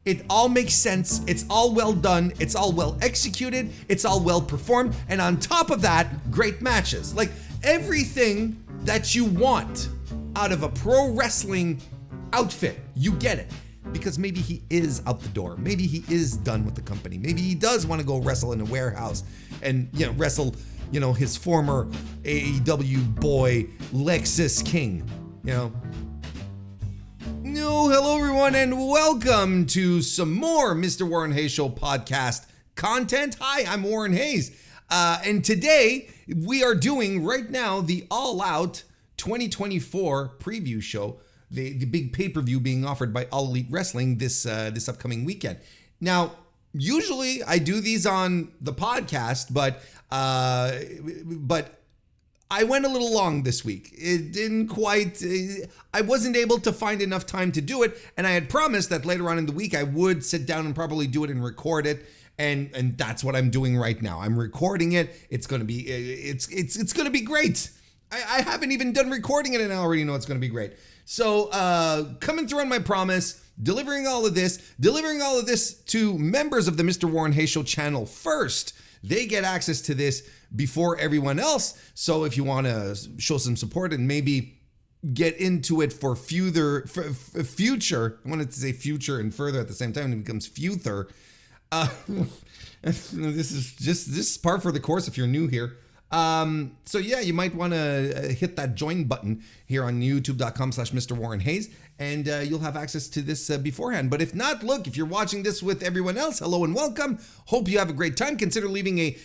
It all makes sense. It's all well done. It's all well executed. It's all well performed. And on top of that, great matches. Like everything that you want out of a pro wrestling outfit, you get it. Because maybe he is out the door. Maybe he is done with the company. Maybe he does want to go wrestle in a warehouse and, wrestle, his former AEW boy, Lexus King, hello everyone and welcome to some more Mr. Warren Hayes Show podcast content. Hi, I'm Warren Hayes. And today we are doing right now the All Out 2024 preview show, the big pay-per-view being offered by All Elite Wrestling this upcoming weekend. Now, usually I do these on the podcast, but I went a little long this week. It didn't quite, I wasn't able to find enough time to do it. And I had promised that later on in the week, I would sit down and probably do it and record it. And that's what I'm doing right now. I'm recording it. It's going to be, it's going to be great. I haven't even done recording it and I already know it's going to be great. So coming through on my promise, delivering all of this to members of the Mr. Warren Hayes Show channel first. They get access to this before everyone else. So if you want to show some support and maybe get into it for future, I wanted to say future and further at the same time, it becomes futher. This is par for the course if you're new here. So yeah, you might want to hit that join button here on youtube.com/MrWarrenHayes and you'll have access to this beforehand. But if not, look, if you're watching this with everyone else, hello and welcome. Hope you have a great time. Consider leaving a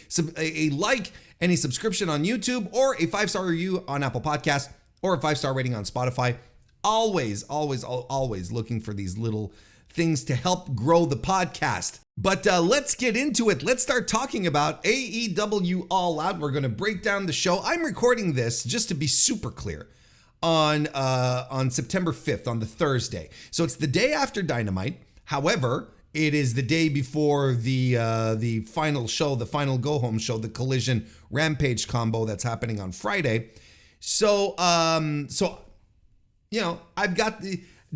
like and a subscription on YouTube or a 5-star review on Apple Podcasts or a 5-star rating on Spotify. Always looking for these little things to help grow the podcast. But let's get into it. Let's start talking about AEW All Out. We're going to break down the show. I'm recording this, just to be super clear, on September 5th, on the Thursday. So it's the day after Dynamite. However, it is the day before the final show, the final go-home show, the Collision Rampage combo that's happening on Friday. So I've got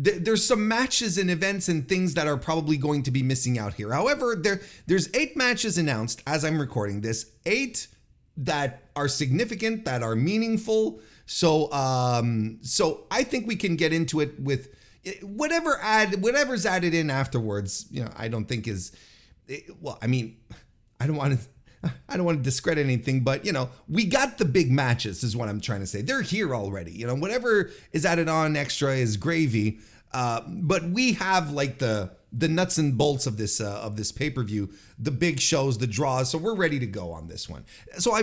there's some matches and events and things that are probably going to be missing out here. However, there's 8 matches announced as I'm recording this, 8 that are significant, that are meaningful. So I think we can get into it with whatever's added in afterwards. I don't think is, well, I mean, I don't want to discredit anything, but we got the big matches is what I'm trying to say. They're here already. Whatever is added on extra is gravy. But we have like the nuts and bolts of this pay-per-view, the big shows, the draws. So we're ready to go on this one. So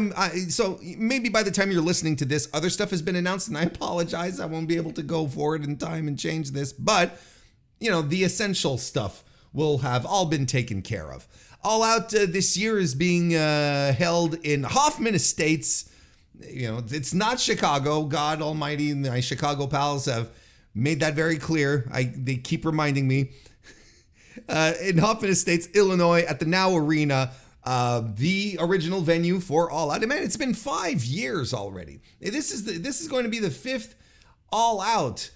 so maybe by the time you're listening to this, other stuff has been announced, and I apologize. I won't be able to go forward in time and change this, but the essential stuff will have all been taken care of. All Out this year is being held in Hoffman Estates. It's not Chicago. God Almighty, my Chicago pals have made that very clear. They keep reminding me. In Hoffman Estates, Illinois, at the Now Arena, the original venue for All Out. Man, it's been 5 years already. This is going to be the 5th All Out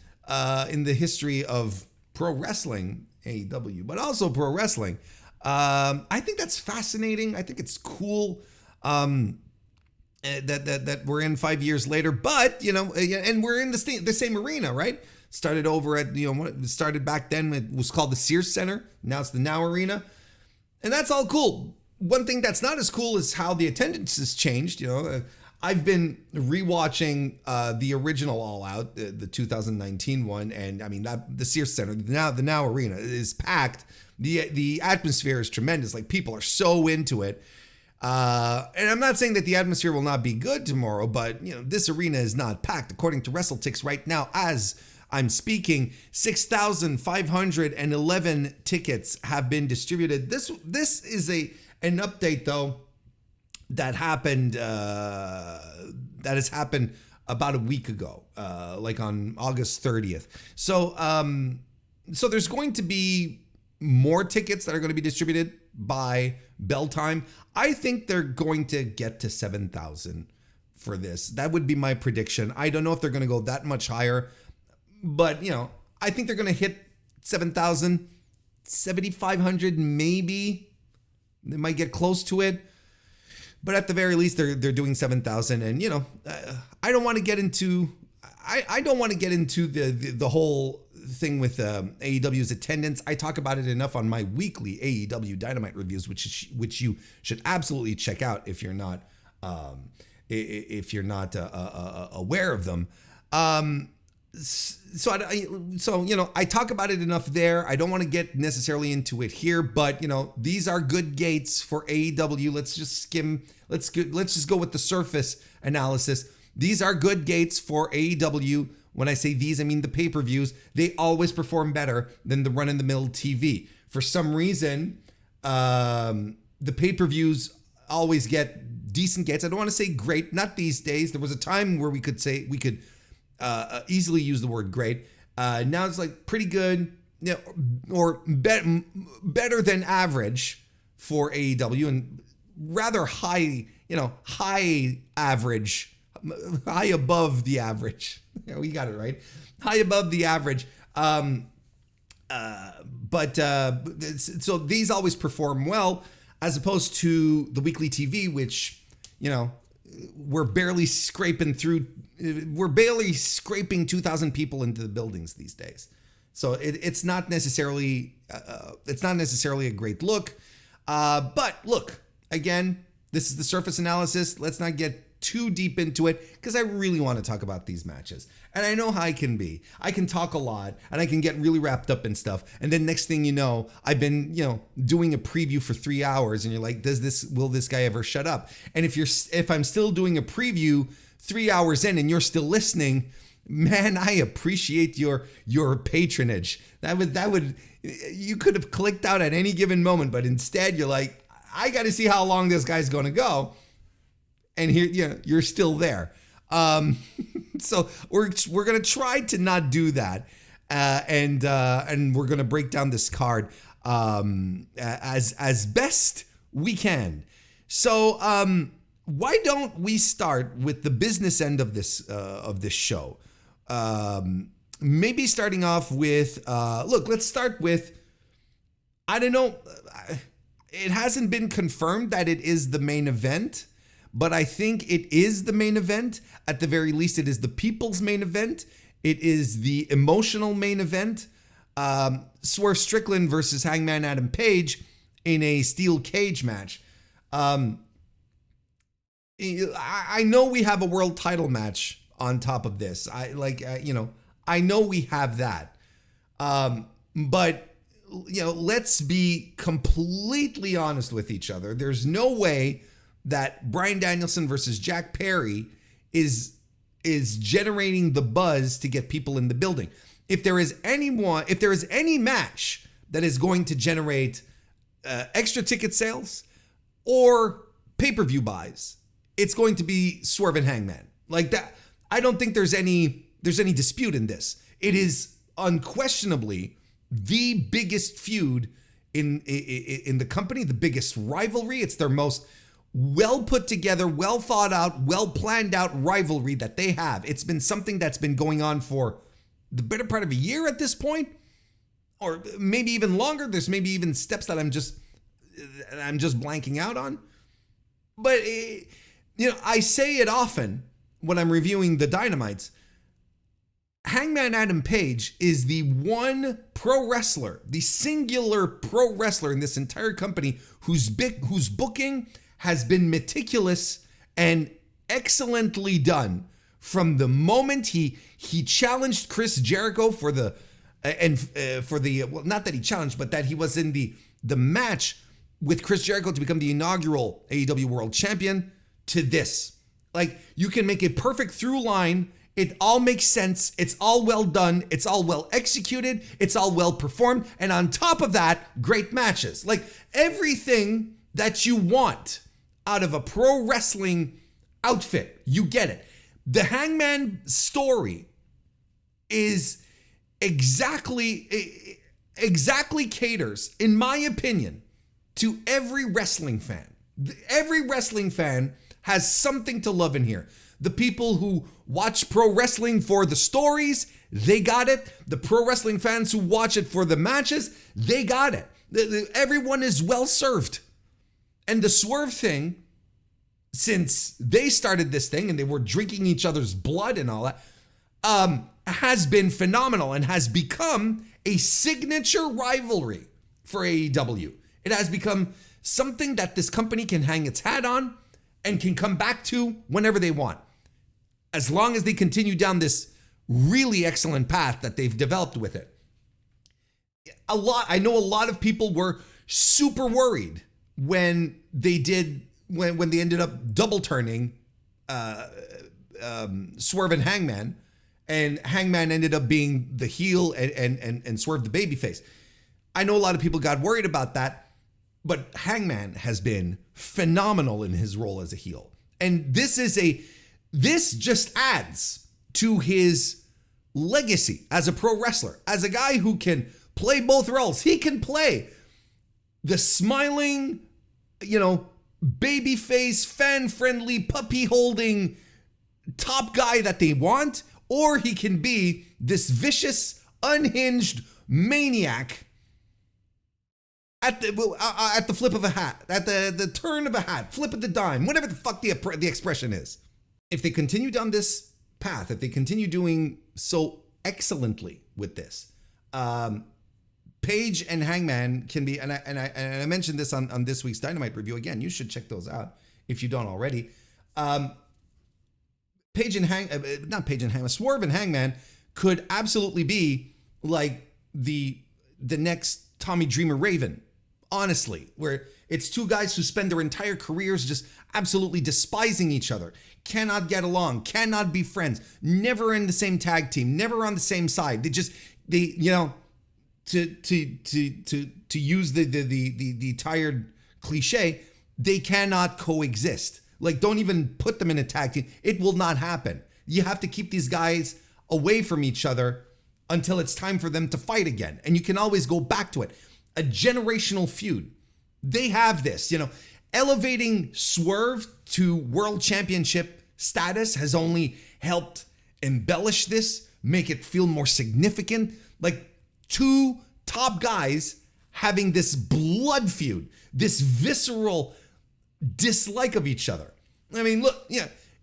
in the history of pro wrestling, AEW, but also pro wrestling. I think that's fascinating. I think it's cool that we're in 5 years later, but and we're in the same arena, right? Started over at started back then. It was called the Sears Center. Now it's the Now Arena, and that's all cool. One thing that's not as cool is how the attendance has changed. I've been rewatching the original All Out, the 2019 one, and I mean the Sears Center, the Now Arena is packed. The atmosphere is tremendous. Like, people are so into it. And I'm not saying that the atmosphere will not be good tomorrow, but this arena is not packed. According to WrestleTix right now, as I'm speaking, 6,511 tickets have been distributed. This is an update though that happened that has happened about a week ago, like on August 30th. So there's going to be more tickets that are going to be distributed by bell time. I think they're going to get to 7,000 for this. That would be my prediction. I don't know if they're going to go that much higher, but I think they're going to hit 7,000, 7,500 maybe. They might get close to it. But at the very least, they're doing 7,000. And, I don't want to get into... I don't want to get into the whole thing with AEW's attendance. I talk about it enough on my weekly AEW Dynamite reviews, which you should absolutely check out if you're not aware of them. So I talk about it enough there. I don't want to get necessarily into it here, but these are good gates for AEW. Let's just go with the surface analysis. These are good gates for AEW. When I say these, I mean the pay-per-views. They always perform better than the run-in-the-mill TV. For some reason, the pay-per-views always get decent gates. I don't want to say great, not these days. There was a time where we could easily use the word great. Now it's like pretty good, or better than average for AEW, and rather high, high average. High above the average. Yeah, we got it right. High above the average. So these always perform well, as opposed to the weekly TV, which, we're barely scraping 2,000 people into the buildings these days. So it's not necessarily a great look. But look, again, this is the surface analysis. Let's not get too deep into it, because I really want to talk about these matches. And I know how I can be. I can talk a lot and I can get really wrapped up in stuff. And then next thing you know, I've been, doing a preview for 3 hours and you're like, will this guy ever shut up? And if I'm still doing a preview 3 hours in and you're still listening, man, I appreciate your patronage. You could have clicked out at any given moment, but instead you're like, I got to see how long this guy's going to go. And here, you're still there. So we're gonna try to not do that, and we're gonna break down this card as best we can. So why don't we start with the business end of this show? Maybe starting off with let's start with, I don't know. It hasn't been confirmed that it is the main event, but I think it is the main event. At the very least, it is the people's main event. It is the emotional main event. Swerve Strickland versus Hangman Adam Page in a steel cage match. I know we have a world title match on top of this. I know we have that. But let's be completely honest with each other. There's no way that Bryan Danielson versus Jack Perry is generating the buzz to get people in the building. If there is any match that is going to generate extra ticket sales or pay-per-view buys, it's going to be Swerve and Hangman. Like that, I don't think there's any dispute in this. It is unquestionably the biggest feud in the company, the biggest rivalry. It's their most well put together, well thought out, well planned out rivalry that they have. It's been something that's been going on for the better part of a year at this point, or maybe even longer. There's maybe even steps that I'm just blanking out on. But I say it often when I'm reviewing the Dynamites. Hangman Adam Page is the one pro wrestler, the singular pro wrestler in this entire company whose booking has been meticulous and excellently done from the moment he challenged Chris Jericho not that he challenged, but that he was in the match with Chris Jericho to become the inaugural AEW World Champion, to this. Like, you can make a perfect through line. It all makes sense. It's all well done. It's all well executed. It's all well performed. And on top of that, great matches. Like, everything that you want out of a pro wrestling outfit, you get it. The Hangman story is exactly caters, in my opinion, to every wrestling fan. Every wrestling fan has something to love in here. The people who watch pro wrestling for the stories, they got it. The pro wrestling fans who watch it for the matches, they got it. Everyone is well served. And the Swerve thing, since they started this thing and they were drinking each other's blood and all that, has been phenomenal and has become a signature rivalry for AEW. It has become something that this company can hang its hat on and can come back to whenever they want. As long as they continue down this really excellent path that they've developed with it. I know a lot of people were super worried when they ended up double turning Swerve and Hangman, and Hangman ended up being the heel and Swerve the babyface. I know a lot of people got worried about that, but Hangman has been phenomenal in his role as a heel. And this just adds to his legacy as a pro wrestler, as a guy who can play both roles. He can play the smiling, babyface, fan-friendly, puppy-holding top guy that they want, or he can be this vicious, unhinged maniac at the flip of a hat, at the turn of a hat, flip of the dime, whatever the fuck the expression is. If they continue down this path, if they continue doing so excellently with this, Page and Hangman can be, and I mentioned this on this week's Dynamite review. Again, you should check those out if you don't already. Swerve and Hangman could absolutely be like the next Tommy Dreamer Raven, honestly, where it's two guys who spend their entire careers just absolutely despising each other, cannot get along, cannot be friends, never in the same tag team, never on the same side. To use the tired cliche, they cannot coexist. Like, don't even put them in a tag team. It will not happen. You have to keep these guys away from each other until it's time for them to fight again. And you can always go back to it. A generational feud. They have this, elevating Swerve to world championship status has only helped embellish this, make it feel more significant. Like, two top guys having this blood feud, this visceral dislike of each other. I mean, look,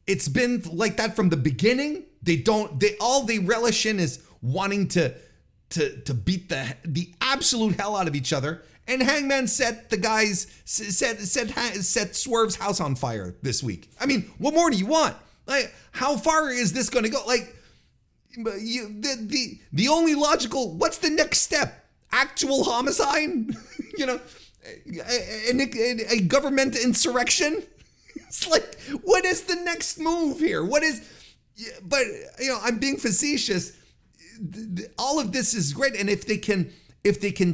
it's been like that from the beginning. All they relish in is wanting to beat the absolute hell out of each other. And Hangman set Swerve's house on fire this week. I mean, what more do you want? Like, how far is this going to go? Like, the only logical, what's the next step? Actual homicide? A government insurrection? It's like, what is the next move here? But I'm being facetious. All of this is great. And if they can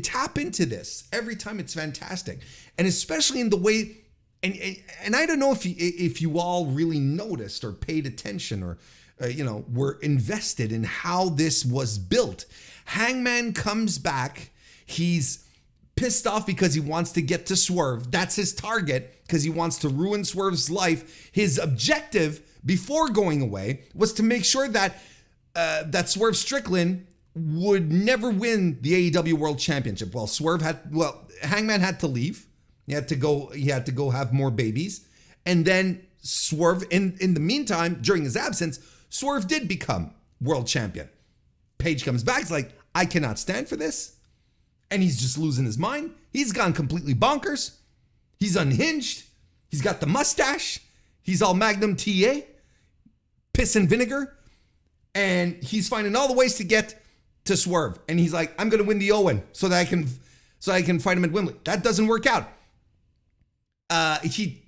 tap into this every time, it's fantastic. And especially in the way, and I don't know if you all really noticed or paid attention or, were invested in how this was built. Hangman comes back. He's pissed off because he wants to get to Swerve. That's his target, because he wants to ruin Swerve's life. His objective before going away was to make sure that Swerve Strickland would never win the AEW World Championship. Hangman had to leave. He had to go have more babies. And then Swerve, in the meantime, during his absence, Swerve did become world champion. Page comes back. He's like, I cannot stand for this. And he's just losing his mind. He's gone completely bonkers. He's unhinged. He's got the mustache. He's all Magnum TA, piss and vinegar. And he's finding all the ways to get to Swerve. And he's like, I'm going to win the Owen so that I can fight him at Wembley. That doesn't work out. He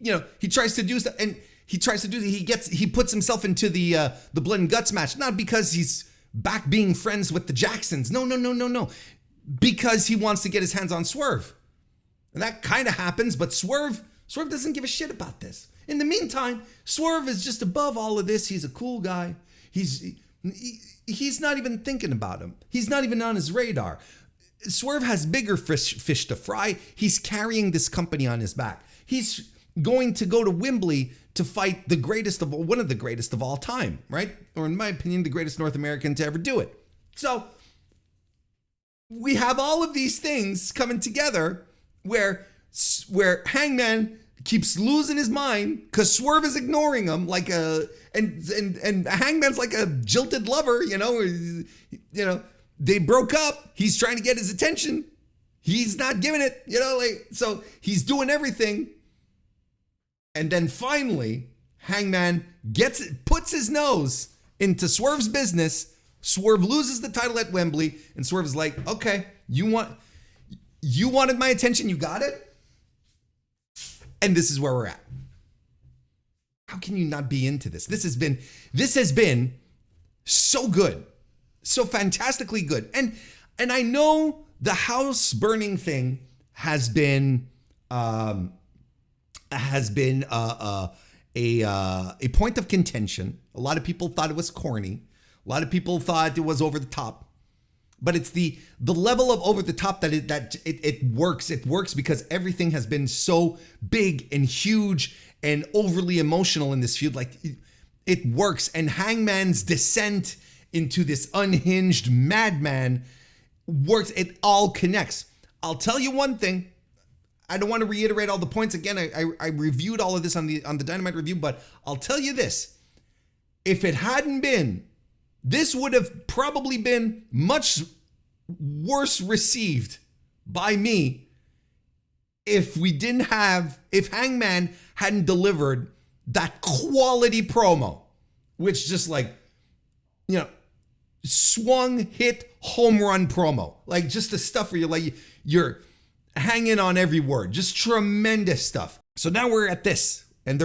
tries to do stuff, and he puts himself into the blood and guts match, not because he's back being friends with the Jacksons. No. Because he wants to get his hands on Swerve. And that kind of happens, but Swerve doesn't give a shit about this. In the meantime, Swerve is just above all of this. He's a cool guy. He's not even thinking about him. He's not even on his radar. Swerve has bigger fish to fry. He's carrying this company on his back. He's going to go to Wembley to fight one of the greatest of all time, right? Or in my opinion, the greatest North American to ever do it. So we have all of these things coming together where Hangman keeps losing his mind because Swerve is ignoring him and Hangman's like a jilted lover, they broke up. He's trying to get his attention. He's not giving it, so he's doing everything. And then finally, Hangman puts his nose into Swerve's business. Swerve loses the title at Wembley, and Swerve is like, okay, you wanted my attention, you got it? And this is where we're at. How can you not be into this? This has been so good, so fantastically good. And I know the house burning thing has been a point of contention. A lot of people thought it was corny. A lot of people thought it was over the top. But it's the level of over the top that it works. It works because everything has been so big and huge and overly emotional in this feud. Like it works. And Hangman's descent into this unhinged madman works. It all connects. I'll tell you one thing. I don't want to reiterate all the points again. I reviewed all of this on the Dynamite review, but I'll tell you this. If it hadn't been, this would have probably been much worse received by me if Hangman hadn't delivered that quality promo, which just swung, hit, home run promo. Like just the stuff where you're hanging on every word, just tremendous stuff. So now we're at this, and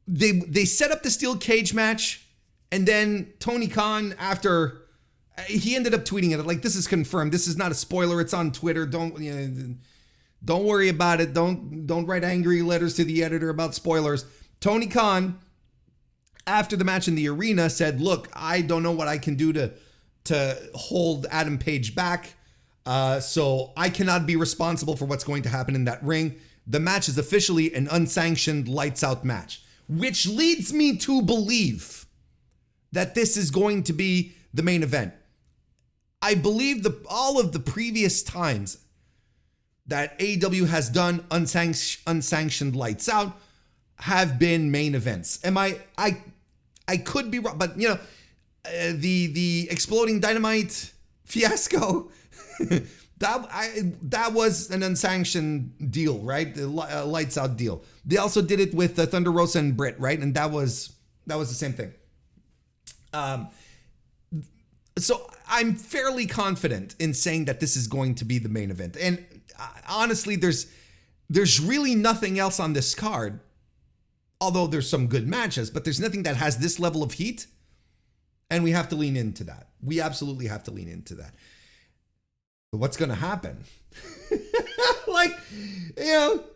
they set up the steel cage match. And then Tony Khan, after he ended up tweeting it, like, this is confirmed. This is not a spoiler. It's on Twitter. Don't worry about it. Don't write angry letters to the editor about spoilers. Tony Khan, after the match in the arena, said, look, I don't know what I can do to hold Adam Page back. So I cannot be responsible for what's going to happen in that ring. The match is officially an unsanctioned lights out match, which leads me to believe that this is going to be the main event. I believe all of the previous times that AEW has done unsanctioned lights out have been main events. I could be wrong, but the exploding dynamite fiasco, that was an unsanctioned deal, right? The lights out deal. They also did it with Thunder Rosa and Britt, right? And that was the same thing. So I'm fairly confident in saying that this is going to be the main event. And honestly, there's really nothing else on this card, although there's some good matches, but there's nothing that has this level of heat. And we have to lean into that. We absolutely have to lean into that. But what's going to happen?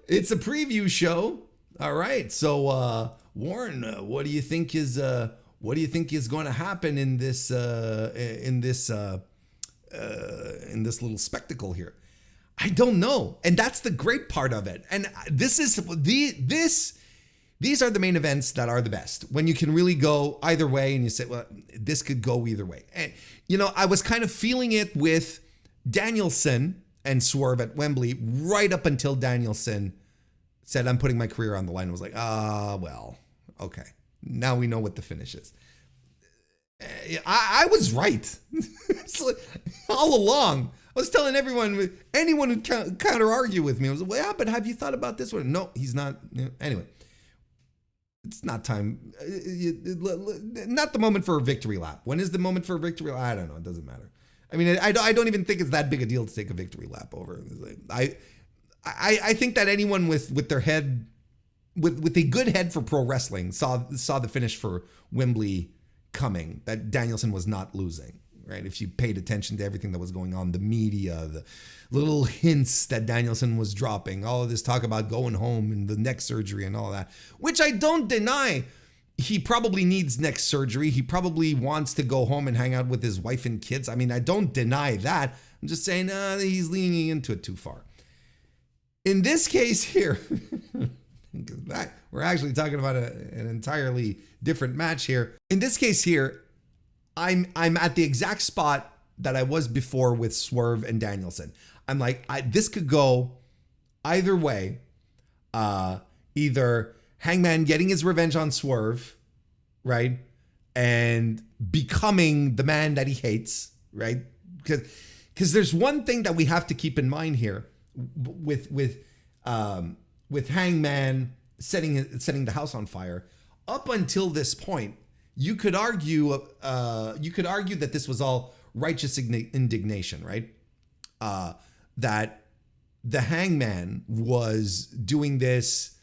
It's a preview show. All right. So, Warren, what do you think is going to happen in this little spectacle here? I don't know, and that's the great part of it. And these are the main events that are the best, when you can really go either way, and you say, well, this could go either way. And I was kind of feeling it with Danielson and Swerve at Wembley right up until Danielson said, "I'm putting my career on the line." I was like, well, okay. Now we know what the finish is. I was right. All along. I was telling anyone who'd counter argue with me, I was like, well, yeah, but have you thought about this one? No, he's not. Anyway, it's not time. Not the moment for a victory lap. When is the moment for a victory lap? I don't know. It doesn't matter. I mean, I don't even think it's that big a deal to take a victory lap over. I think that anyone with their head, with a good head for pro wrestling saw the finish for Wembley coming, that Danielson was not losing, right? If you paid attention to everything that was going on, the media, the little hints that Danielson was dropping, all of this talk about going home and the neck surgery and all that, which I don't deny. He probably needs neck surgery. He probably wants to go home and hang out with his wife and kids. I mean, I don't deny that. I'm just saying he's leaning into it too far. In this case here, we're actually talking about an entirely different match here. In this case here, I'm at the exact spot that I was before with Swerve and Danielson. I'm like, this could go either way. Either Hangman getting his revenge on Swerve, right? And becoming the man that he hates, right? Because there's one thing that we have to keep in mind here with Hangman setting the house on fire. Up until this point, you could argue that this was all righteous indignation, right? That the Hangman was doing this,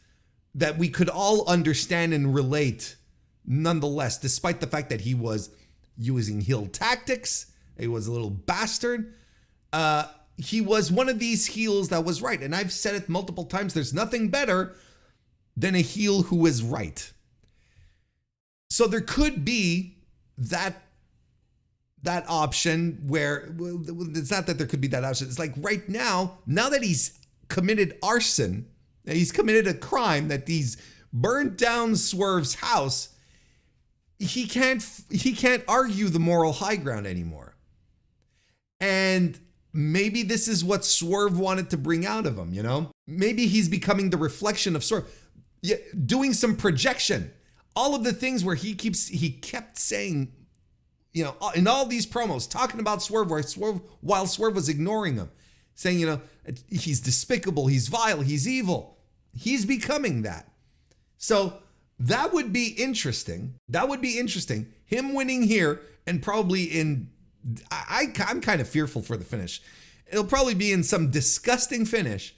that we could all understand and relate nonetheless, despite the fact that he was using heel tactics. He was a little bastard. He was one of these heels that was right. And I've said it multiple times. There's nothing better than a heel who is right. So there could be that option where, it's not that there could be that option. It's like right now that he's committed arson, he's committed a crime, that he's burned down Swerve's house, he can't argue the moral high ground anymore. And maybe this is what Swerve wanted to bring out of him, you know? Maybe he's becoming the reflection of Swerve. Yeah, doing some projection. All of the things where he kept saying, you know, in all these promos, talking about Swerve, while Swerve was ignoring him, saying, you know, he's despicable, he's vile, he's evil. He's becoming that. So that would be interesting. That would be interesting. Him winning here, and probably I'm kind of fearful for the finish. It'll probably be in some disgusting finish.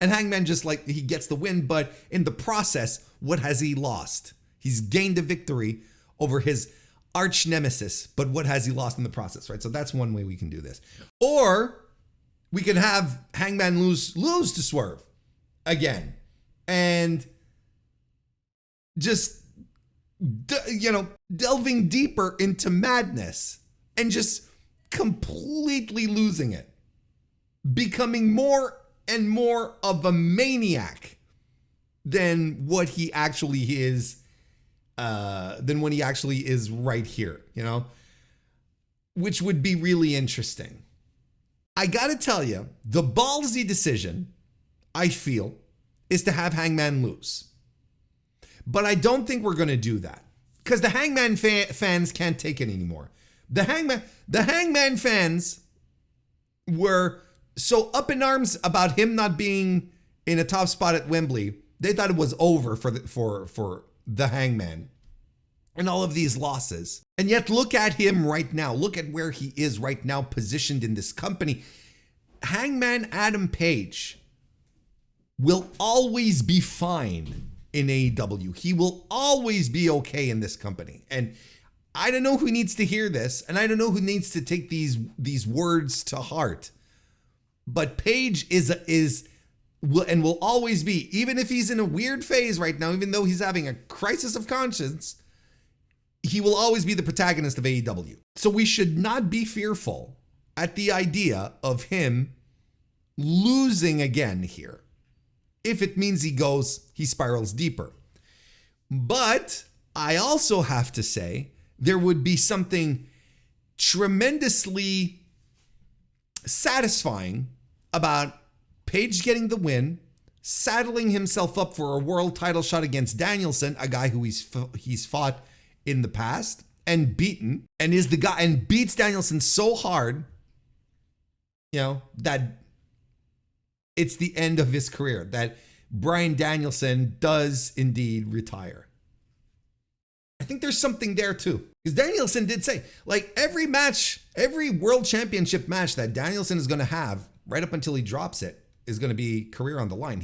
And Hangman just like, he gets the win, but in the process, what has he lost? He's gained a victory over his arch nemesis, but what has he lost in the process, right? So that's one way we can do this. Or we can have Hangman lose to Swerve again, and just, you know, delving deeper into madness and just completely losing it, becoming more and more of a maniac than what he actually is, right here, you know, which would be really interesting. I gotta tell you, the ballsy decision, I feel, is to have Hangman lose. But I don't think we're gonna do that, because the Hangman fans can't take it anymore. The Hangman fans were so up in arms about him not being in a top spot at Wembley. They thought it was over for the Hangman and all of these losses. And yet look at him right now. Look at where he is right now, positioned in this company. Hangman Adam Page will always be fine in AEW. He will always be okay in this company. And I don't know who needs to hear this, and I don't know who needs to take these words to heart. But Page will always be, even if he's in a weird phase right now, even though he's having a crisis of conscience, he will always be the protagonist of AEW. So we should not be fearful at the idea of him losing again here, if it means he spirals deeper. But I also have to say, there would be something tremendously satisfying about Page getting the win, saddling himself up for a world title shot against Danielson, a guy who he's fought in the past and beaten, and is the guy, and beats Danielson so hard, you know, that it's the end of his career, that Bryan Danielson does indeed retire. I think there's something there too, because Danielson did say, like, every world championship match that Danielson is going to have right up until he drops it is going to be career on the line.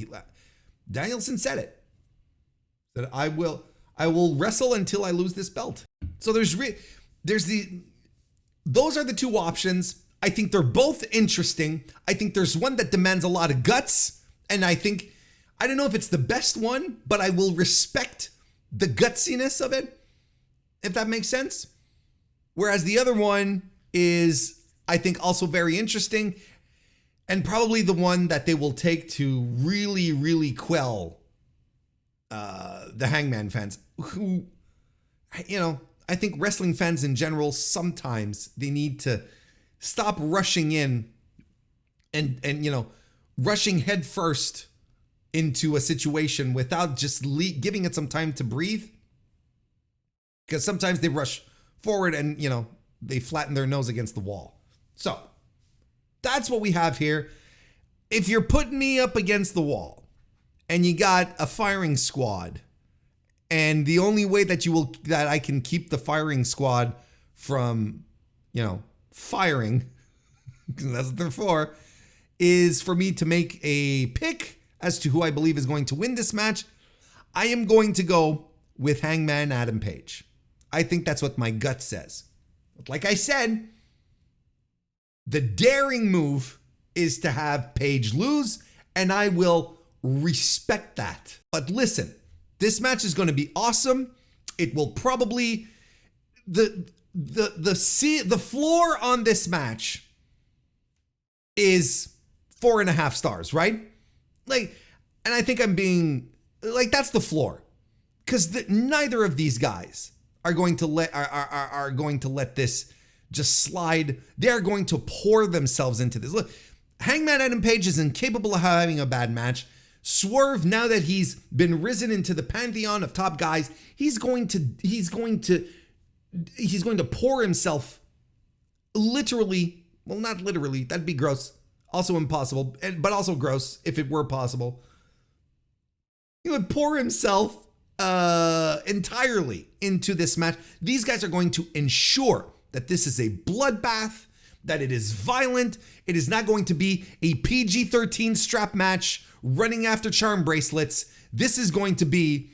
Danielson said it, that I will wrestle until I lose this belt. So those are the two options. I think they're both interesting. I think there's one that demands a lot of guts, and I don't know if it's the best one, but I will respect the gutsiness of it, if that makes sense. Whereas the other one is, I think, also very interesting, and probably the one that they will take to really, really quell the Hangman fans, who, you know, I think wrestling fans in general, sometimes they need to stop rushing in and rushing headfirst into a situation without just giving it some time to breathe. Because sometimes they rush forward and, they flatten their nose against the wall. So that's what we have here. If you're putting me up against the wall and you got a firing squad, and the only way that I can keep the firing squad from, firing, because that's what they're for, is for me to make a pick as to who I believe is going to win this match, I am going to go with Hangman Adam Page. I think that's what my gut says. But like I said, the daring move is to have Page lose, and I will respect that. But listen, this match is going to be awesome. It will probably the floor on this match is 4.5 stars, right? And I think I'm being that's the floor, because neither of these guys are going to let this just slide. They're going to pour themselves into this. Look, Hangman Adam Page is incapable of having a bad match. Swerve, now that he's been risen into the pantheon of top guys, he's going to pour himself literally, well, not literally, that'd be gross, also impossible, but also gross if it were possible. He would pour himself entirely into this match. These guys are going to ensure that this is a bloodbath, that it is violent. It is not going to be a PG-13 strap match running after charm bracelets. This is going to be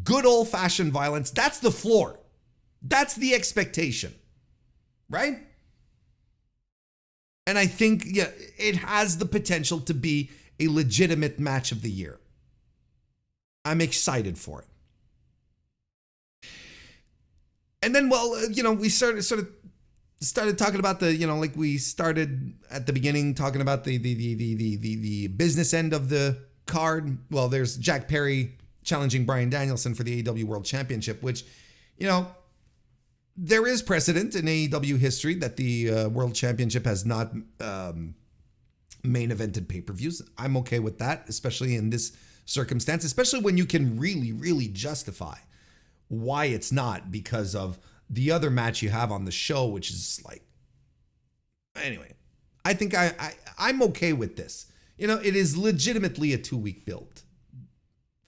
good old-fashioned violence. That's the floor. That's the expectation, right? And I think, it has the potential to be a legitimate match of the year. I'm excited for it. And then, we started talking about we started at the beginning talking about the business end of the card. Well, there's Jack Perry challenging Bryan Danielson for the AEW World Championship, which, there is precedent in AEW history that the World Championship has not main evented pay-per-views. I'm okay with that, especially in this circumstance, especially when you can really, really justify why it's not because of the other match you have on the show, which is anyway, I think I'm okay with this. It is legitimately a 2-week build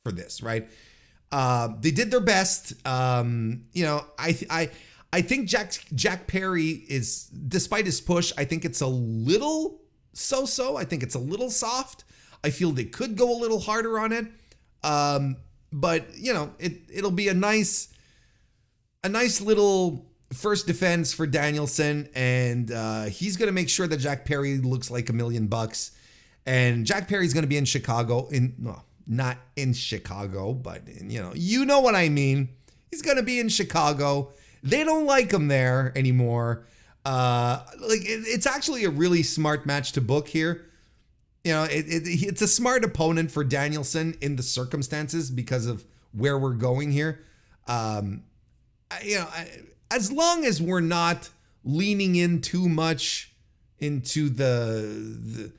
for this, right? They did their best. I think Jack Perry is, despite his push, I think it's a little so-so. I think it's a little soft. I feel they could go a little harder on it. But it'll be a nice little first defense for Danielson, and he's going to make sure that Jack Perry looks like $1 million. And Jack Perry's going to be in Chicago, not in Chicago, but you know what I mean. He's going to be in Chicago. They don't like him there anymore. It's actually a really smart match to book here. It's a smart opponent for Danielson in the circumstances because of where we're going here. As long as we're not leaning in too much into the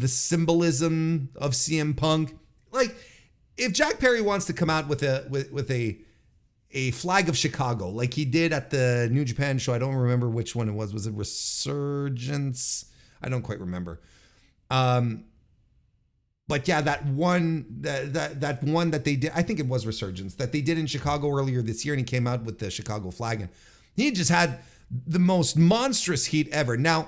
symbolism of CM Punk, if Jack Perry wants to come out with a flag of Chicago, like he did at the New Japan show, I don't remember which one it was. Was it Resurgence? I don't quite remember. But yeah, that one that they did, I think it was Resurgence, that they did in Chicago earlier this year, and he came out with the Chicago flag, and he just had the most monstrous heat ever. Now,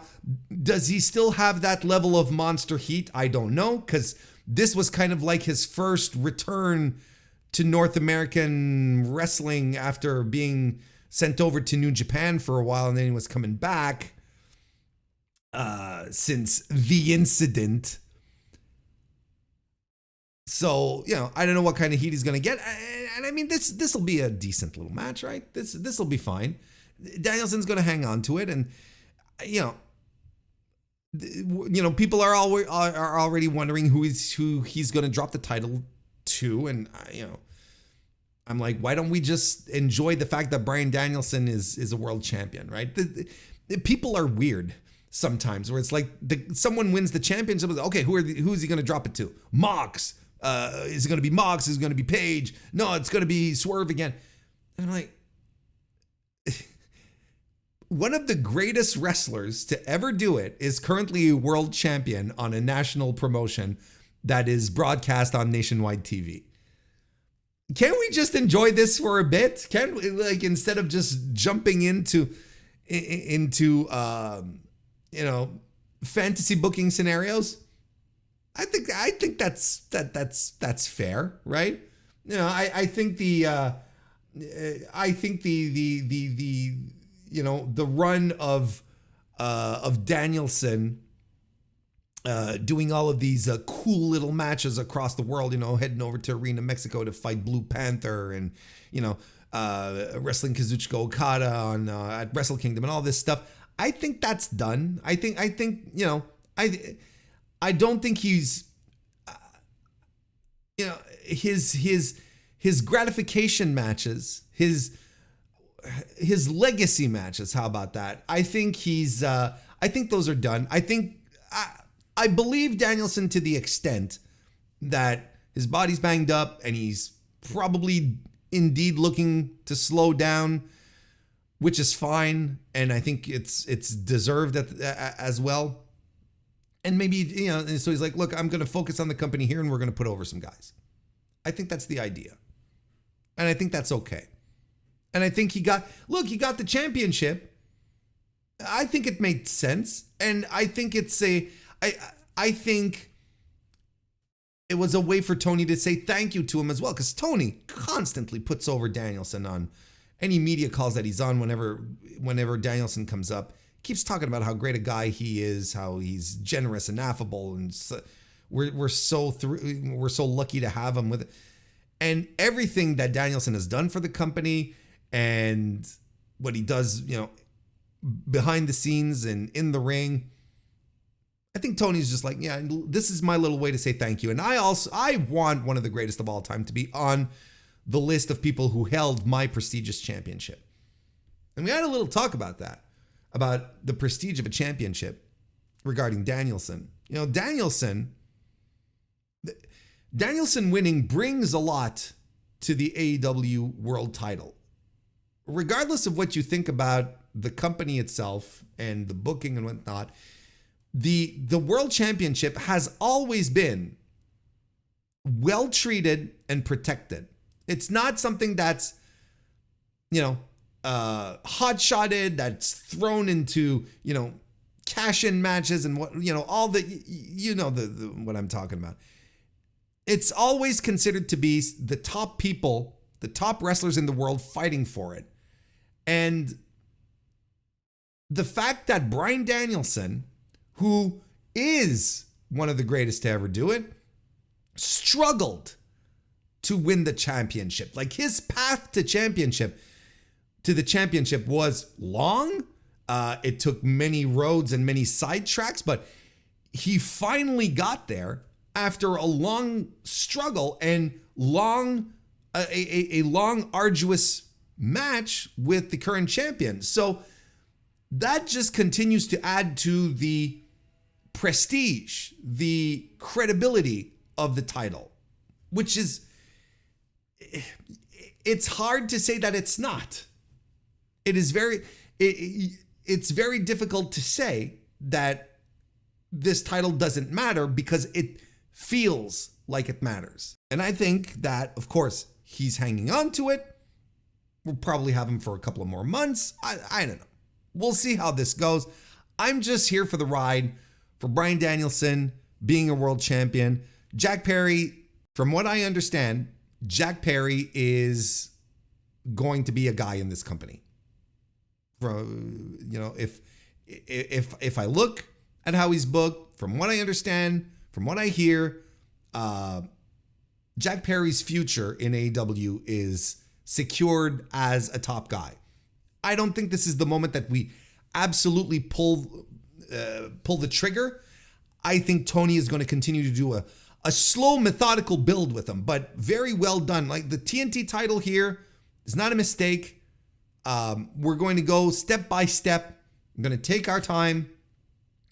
does he still have that level of monster heat? I don't know, because this was kind of like his first return to North American wrestling after being sent over to New Japan for a while, and then he was coming back since the incident. So, I don't know what kind of heat he's going to get. And I mean, this will be a decent little match, right? This will be fine. Danielson's going to hang on to it. And, people are already wondering who he's going to drop the title to. And, I'm like, why don't we just enjoy the fact that Bryan Danielson is a world champion, right? The people are weird sometimes, where it's like someone wins the championship. Okay, who's he going to drop it to? Mox. Is it going to be Mox? Is it going to be Paige? No, it's going to be Swerve again. And I'm like, one of the greatest wrestlers to ever do it is currently a world champion on a national promotion that is broadcast on nationwide TV. Can't we just enjoy this for a bit? Can't we, like, instead of just jumping into fantasy booking scenarios? I think that's fair, right? You know, I think the run of Danielson doing all of these cool little matches across the world, heading over to Arena, Mexico to fight Blue Panther, and wrestling Kazuchika Okada on at Wrestle Kingdom and all this stuff. I think that's done. I don't think he's his gratification matches, his legacy matches. How about that? I think I think those are done. I believe Danielson to the extent that his body's banged up and he's probably indeed looking to slow down, which is fine. And I think it's deserved as well. And maybe, so he's like, look, I'm going to focus on the company here and we're going to put over some guys. I think that's the idea. And I think that's okay. And I think he got the championship. I think it made sense. And I think I think it was a way for Tony to say thank you to him as well. Because Tony constantly puts over Danielson on any media calls that he's on whenever Danielson comes up. Keeps talking about how great a guy he is, how he's generous and affable, and we're so lucky to have him with it. And everything that Danielson has done for the company and what he does, behind the scenes and in the ring, I think Tony's just like, yeah, this is my little way to say thank you. And I want one of the greatest of all time to be on the list of people who held my prestigious championship. And we had a little talk about that, about the prestige of a championship regarding Danielson. Danielson winning brings a lot to the AEW world title. Regardless of what you think about the company itself and the booking and whatnot, the world championship has always been well treated and protected. It's not something that's, hot-shotted, that's thrown into, cash-in matches and all the what I'm talking about. It's always considered to be the top people, the top wrestlers in the world fighting for it. And the fact that Bryan Danielson, who is one of the greatest to ever do it, struggled to win the championship. Like, his path to the championship was long. It took many roads and many sidetracks, but he finally got there after a long struggle and a long, arduous match with the current champion. So that just continues to add to the prestige, the credibility of the title, which is, it's hard to say that it's not. It's very difficult to say that this title doesn't matter because it feels like it matters. And I think that, of course, he's hanging on to it. We'll probably have him for a couple of more months. I don't know. We'll see how this goes. I'm just here for the ride, for Bryan Danielson being a world champion. Jack Perry, from what I understand, Jack Perry is going to be a guy in this company. If I look at how he's booked, from what I understand, from what I hear, Jack Perry's future in AEW is secured as a top guy. I don't think this is the moment that we absolutely pull the trigger. I think Tony is going to continue to do a slow, methodical build with him, but very well done. Like the TNT title here is not a mistake. We're going to go step by step. I'm going to take our time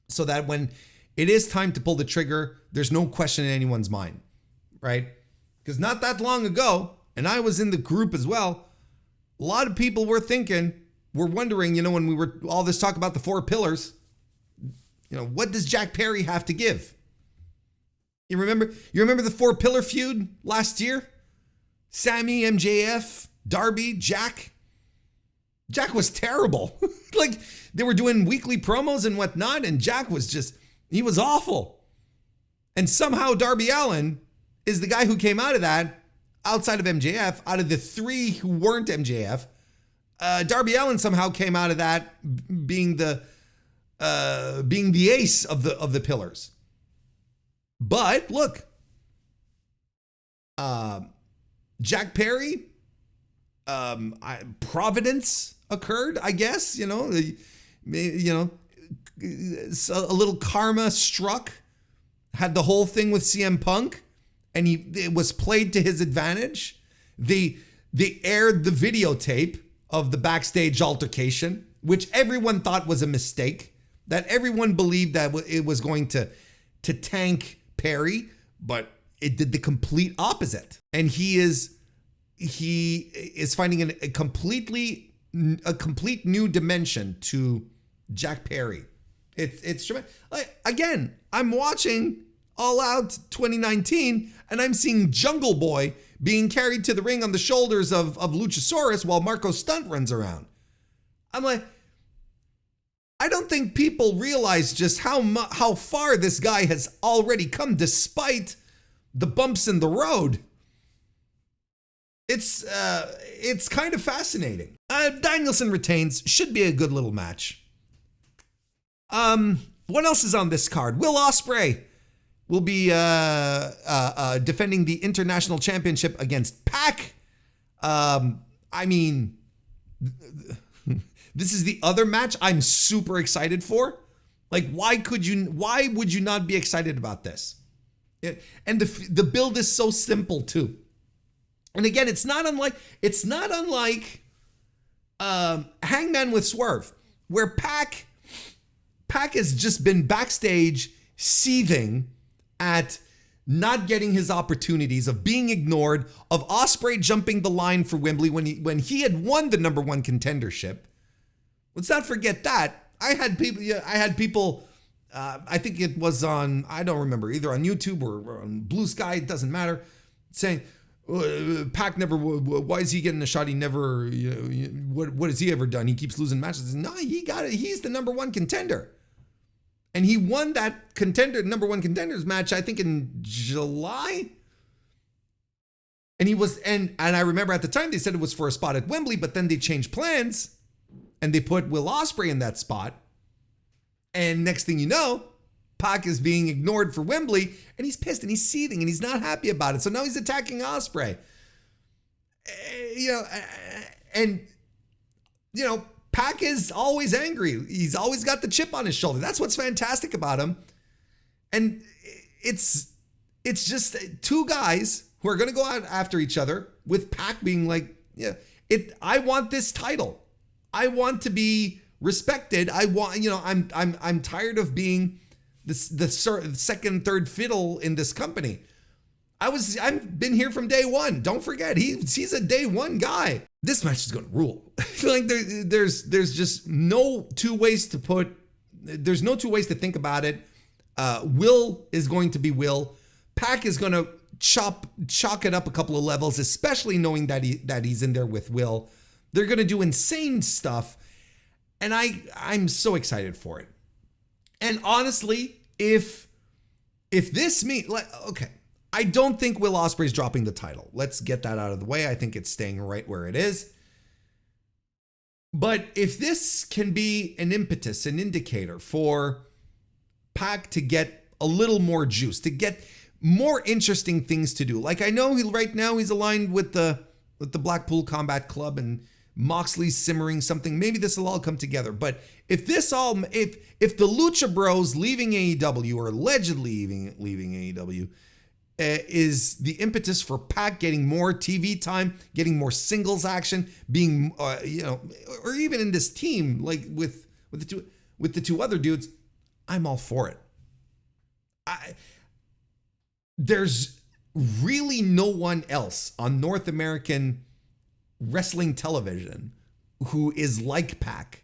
so that when it is time to pull the trigger, there's no question in anyone's mind, right? Because not that long ago, and I was in the group as well, a lot of people were wondering, when we were all this talk about the 4 pillars, what does Jack Perry have to give? You remember the 4 pillar feud last year? Sammy, MJF, Darby, Jack. Jack was terrible. Like they were doing weekly promos and whatnot, and Jack was he was awful. And somehow Darby Allin is the guy who came out of that, outside of MJF, out of the 3 who weren't MJF. Darby Allin somehow came out of that being the ace of the pillars. But look, Jack Perry, Providence occurred, I guess, a little karma struck, had the whole thing with CM Punk, and it was played to his advantage. They aired the videotape of the backstage altercation, which everyone thought was a mistake, that everyone believed that it was going to tank Perry, but it did the complete opposite. And he is finding a complete new dimension to Jack Perry. It's tremendous. Again, I'm watching All Out 2019, and I'm seeing Jungle Boy being carried to the ring on the shoulders of Luchasaurus while Marco Stunt runs around. I'm like, I don't think people realize just how far this guy has already come despite the bumps in the road. It's kind of fascinating. Danielson retains, should be a good little match. What else is on this card? Will Ospreay will be defending the International Championship against Pac. This is the other match I'm super excited for. Like, why would you not be excited about this? And the build is so simple too. And again, it's not unlike Hangman with Swerve, where Pac has just been backstage seething at not getting his opportunities, of being ignored, of Ospreay jumping the line for Wembley when he had won the number 1 contendership. Let's not forget that. I had people, I think it was on, I don't remember, either on YouTube or on Blue Sky, it doesn't matter, saying, Pac never, why is he getting a shot? He never, what has he ever done? He keeps losing matches. No, he got it. He's the number 1 contender. And he won that number 1 contenders match, I think in July. And I remember at the time they said it was for a spot at Wembley, but then they changed plans and they put Will Ospreay in that spot. And next thing you know, Pac is being ignored for Wembley, and he's pissed and he's seething and he's not happy about it. So now he's attacking Ospreay. Pac is always angry. He's always got the chip on his shoulder. That's what's fantastic about him. And it's just 2 guys who are going to go out after each other, with Pac being like, I want this title. I want to be respected. I want, I'm tired of being the second, third fiddle in this company. I've been here from day one. Don't forget, he's a day one guy. This match is going to rule. Like there's just no two ways to think about it. Will is going to be Will. Pac is going to chalk it up a couple of levels, especially knowing that he's in there with Will. They're going to do insane stuff, and I'm so excited for it. And honestly, if this means, okay, I don't think Will Ospreay's dropping the title. Let's get that out of the way. I think it's staying right where it is. But if this can be an impetus, an indicator for Pac to get a little more juice, to get more interesting things to do. Like, I know right now he's aligned with the Blackpool Combat Club, and Moxley's simmering something. Maybe this will all come together. But if the Lucha Bros leaving AEW, or allegedly leaving AEW, is the impetus for Pac getting more TV time, getting more singles action, being or even in this team like with the two other dudes, I'm all for it. There's really no one else on North American wrestling television who is like Pac,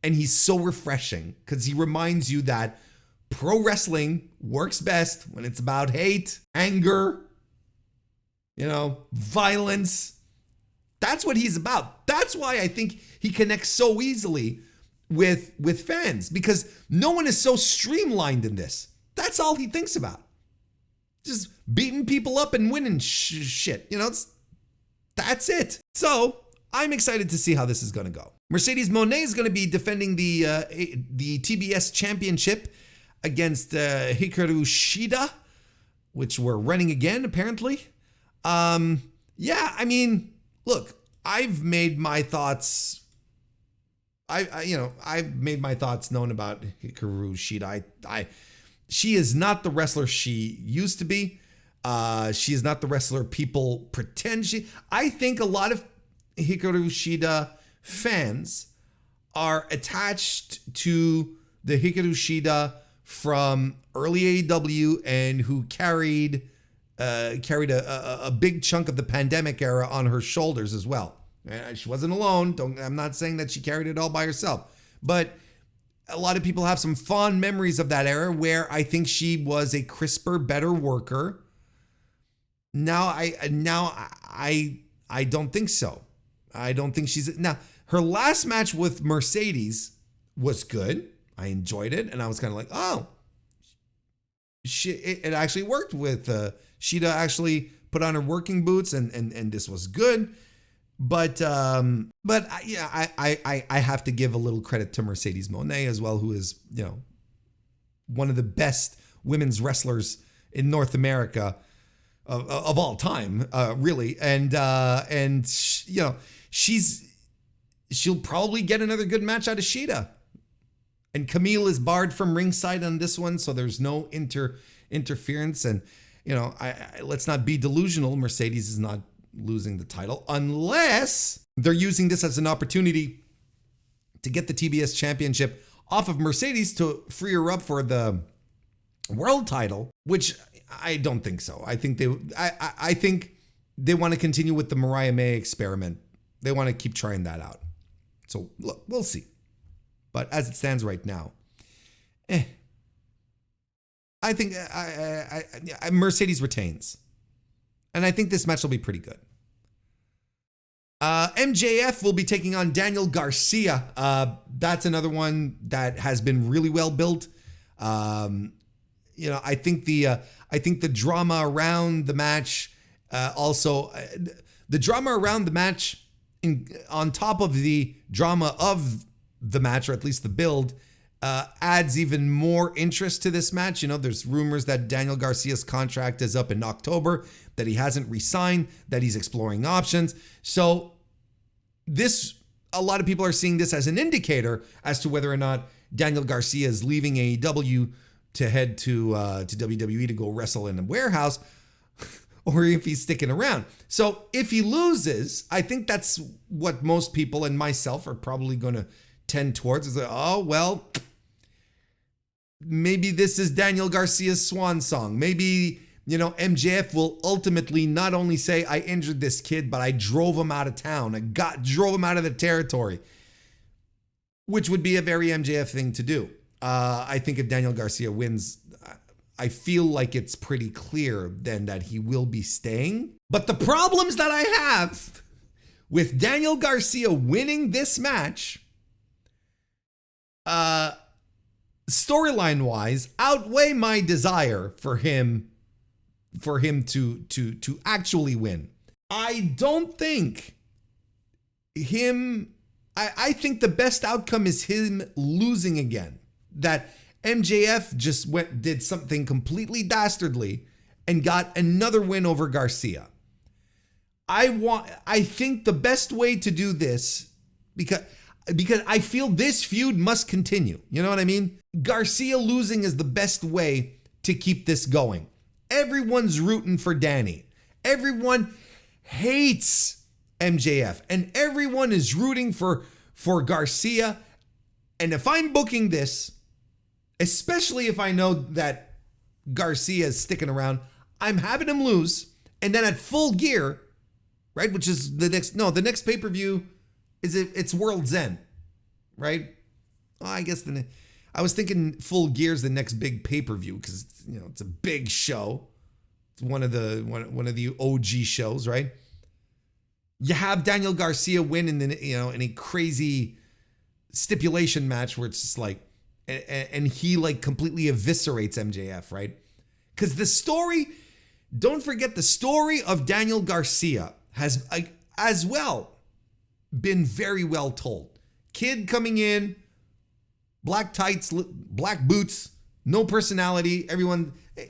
and he's so refreshing because he reminds you that pro wrestling works best when it's about hate, anger, violence. That's what he's about. That's why I think he connects so easily with fans, because no one is so streamlined in this. That's all he thinks about. Just beating people up and winning shit. That's it. So I'm excited to see how this is going to go. Mercedes Moné is going to be defending the TBS championship against Hikaru Shida, which we're running again, apparently. Look, I've made my thoughts. I've made my thoughts known about Hikaru Shida. She is not the wrestler she used to be. She is not the wrestler people pretend she. I think a lot of Hikaru Shida fans are attached to the Hikaru Shida from early AEW and who carried a big chunk of the pandemic era on her shoulders as well. She wasn't alone. I'm not saying that she carried it all by herself, but a lot of people have some fond memories of that era where I think she was a crisper, better worker. Now I don't think so. I don't think she's now. Her last match with Mercedes was good. I enjoyed it, and I was kind of like, oh, it actually worked with Shida. Actually put on her working boots, and this was good. But I have to give a little credit to Mercedes Moné as well, who is one of the best women's wrestlers in North America of all time, really. And she'll probably get another good match out of Shida. And Camille is barred from ringside on this one, so there's no interference. And let's not be delusional. Mercedes is not losing the title unless they're using this as an opportunity to get the TBS championship off of Mercedes to free her up for the world title, which I don't think so. I think they want to continue with the Mariah May experiment. They want to keep trying that out. So look, we'll see. But as it stands right now, I think Mercedes retains. And I think this match will be pretty good. MJF will be taking on Daniel Garcia. That's another one that has been really well built. I think the drama around the match, the drama around the match, on top of the drama of the match, or at least the build, adds even more interest to this match. There's rumors that Daniel Garcia's contract is up in October, that he hasn't re-signed, that he's exploring options. So a lot of people are seeing this as an indicator as to whether or not Daniel Garcia is leaving AEW to head to WWE to go wrestle in a warehouse, or if he's sticking around. So if he loses, I think that's what most people and myself are probably going to tend towards, is like, oh, well, maybe this is Daniel Garcia's swan song. Maybe, MJF will ultimately not only say, I injured this kid, but I drove him out of town. Drove him out of the territory, which would be a very MJF thing to do. I think if Daniel Garcia wins, I feel like it's pretty clear then that he will be staying. But the problems that I have with Daniel Garcia winning this match, storyline wise, outweigh my desire for him to actually win. I don't think I think the best outcome is him losing again. That MJF just did something completely dastardly and got another win over Garcia. I think the best way to do this, because I feel this feud must continue. You know what I mean? Garcia losing is the best way to keep this going. Everyone's rooting for Danny. Everyone hates MJF, and everyone is rooting for Garcia. And if I'm booking this, especially if I know that Garcia is sticking around, I'm having him lose, and then at Full Gear, right, which is the next pay-per-view it's World's End, right? Well, I guess I was thinking Full Gear's the next big pay-per-view because it's a big show. It's one of the OG shows, right? You have Daniel Garcia win in a crazy stipulation match where it's just like, and he like completely eviscerates MJF, right? Because don't forget the story of Daniel Garcia has as well been very well told. Kid coming in, black tights, black boots, no personality.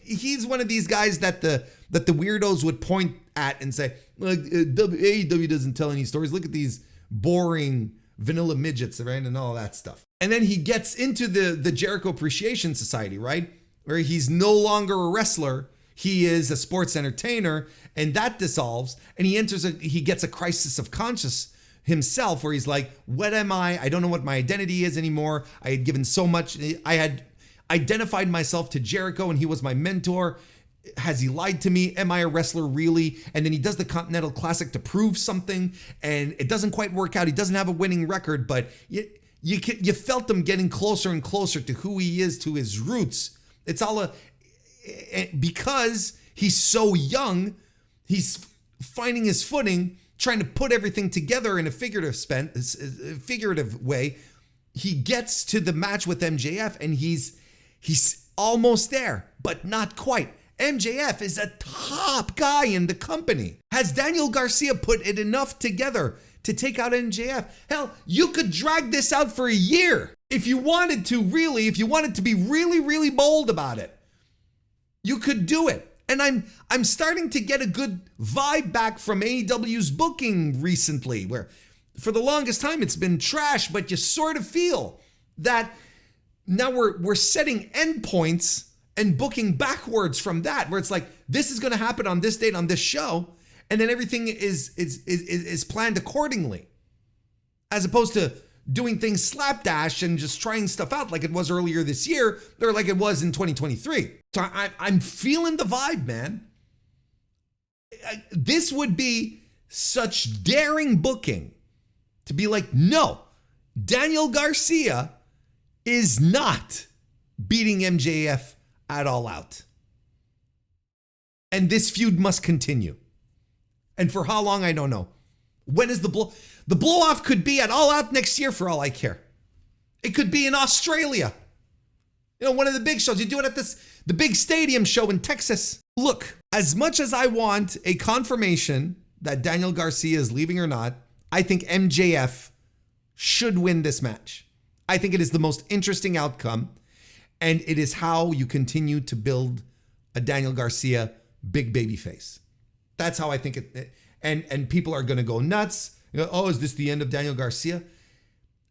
He's one of these guys that the weirdos would point at and say, look, AEW doesn't tell any stories. Look at these boring vanilla midgets, right? And all that stuff. And then he gets into the Jericho Appreciation Society, right? Where he's no longer a wrestler. He is a sports entertainer, and that dissolves, and he gets a crisis of conscience himself where he's like, what am I? I don't know what my identity is anymore. I had given so much. I had identified myself to Jericho, and he was my mentor. Has he lied to me? Am I a wrestler really? And then he does the Continental Classic to prove something, and it doesn't quite work out. He doesn't have a winning record, but you felt him getting closer and closer to who he is, to his roots. It's all because he's so young, he's finding his footing, trying to put everything together in a figurative way. He gets to the match with MJF, and he's almost there, but not quite. MJF is a top guy in the company. Has Daniel Garcia put it enough together to take out MJF? Hell, you could drag this out for a year if you wanted to, really. If you wanted to be really, really bold about it, you could do it. And I'm starting to get a good vibe back from AEW's booking recently, where for the longest time it's been trash, but you sort of feel that now we're setting endpoints and booking backwards from that, where it's like, this is going to happen on this date on this show, and then everything is planned accordingly, as opposed to doing things slapdash and just trying stuff out like it was earlier this year or like it was in 2023. So I'm feeling the vibe, man. This would be such daring booking to be like, no, Daniel Garcia is not beating MJF at All Out. And this feud must continue. And for how long, I don't know. When is the blow-off could be at All Out next year for all I care. It could be in Australia. One of the big shows. You do it at the big stadium show in Texas. Look, as much as I want a confirmation that Daniel Garcia is leaving or not, I think MJF should win this match. I think it is the most interesting outcome, and it is how you continue to build a Daniel Garcia big baby face. That's how I think it. And people are going to go nuts. Oh, is this the end of Daniel Garcia?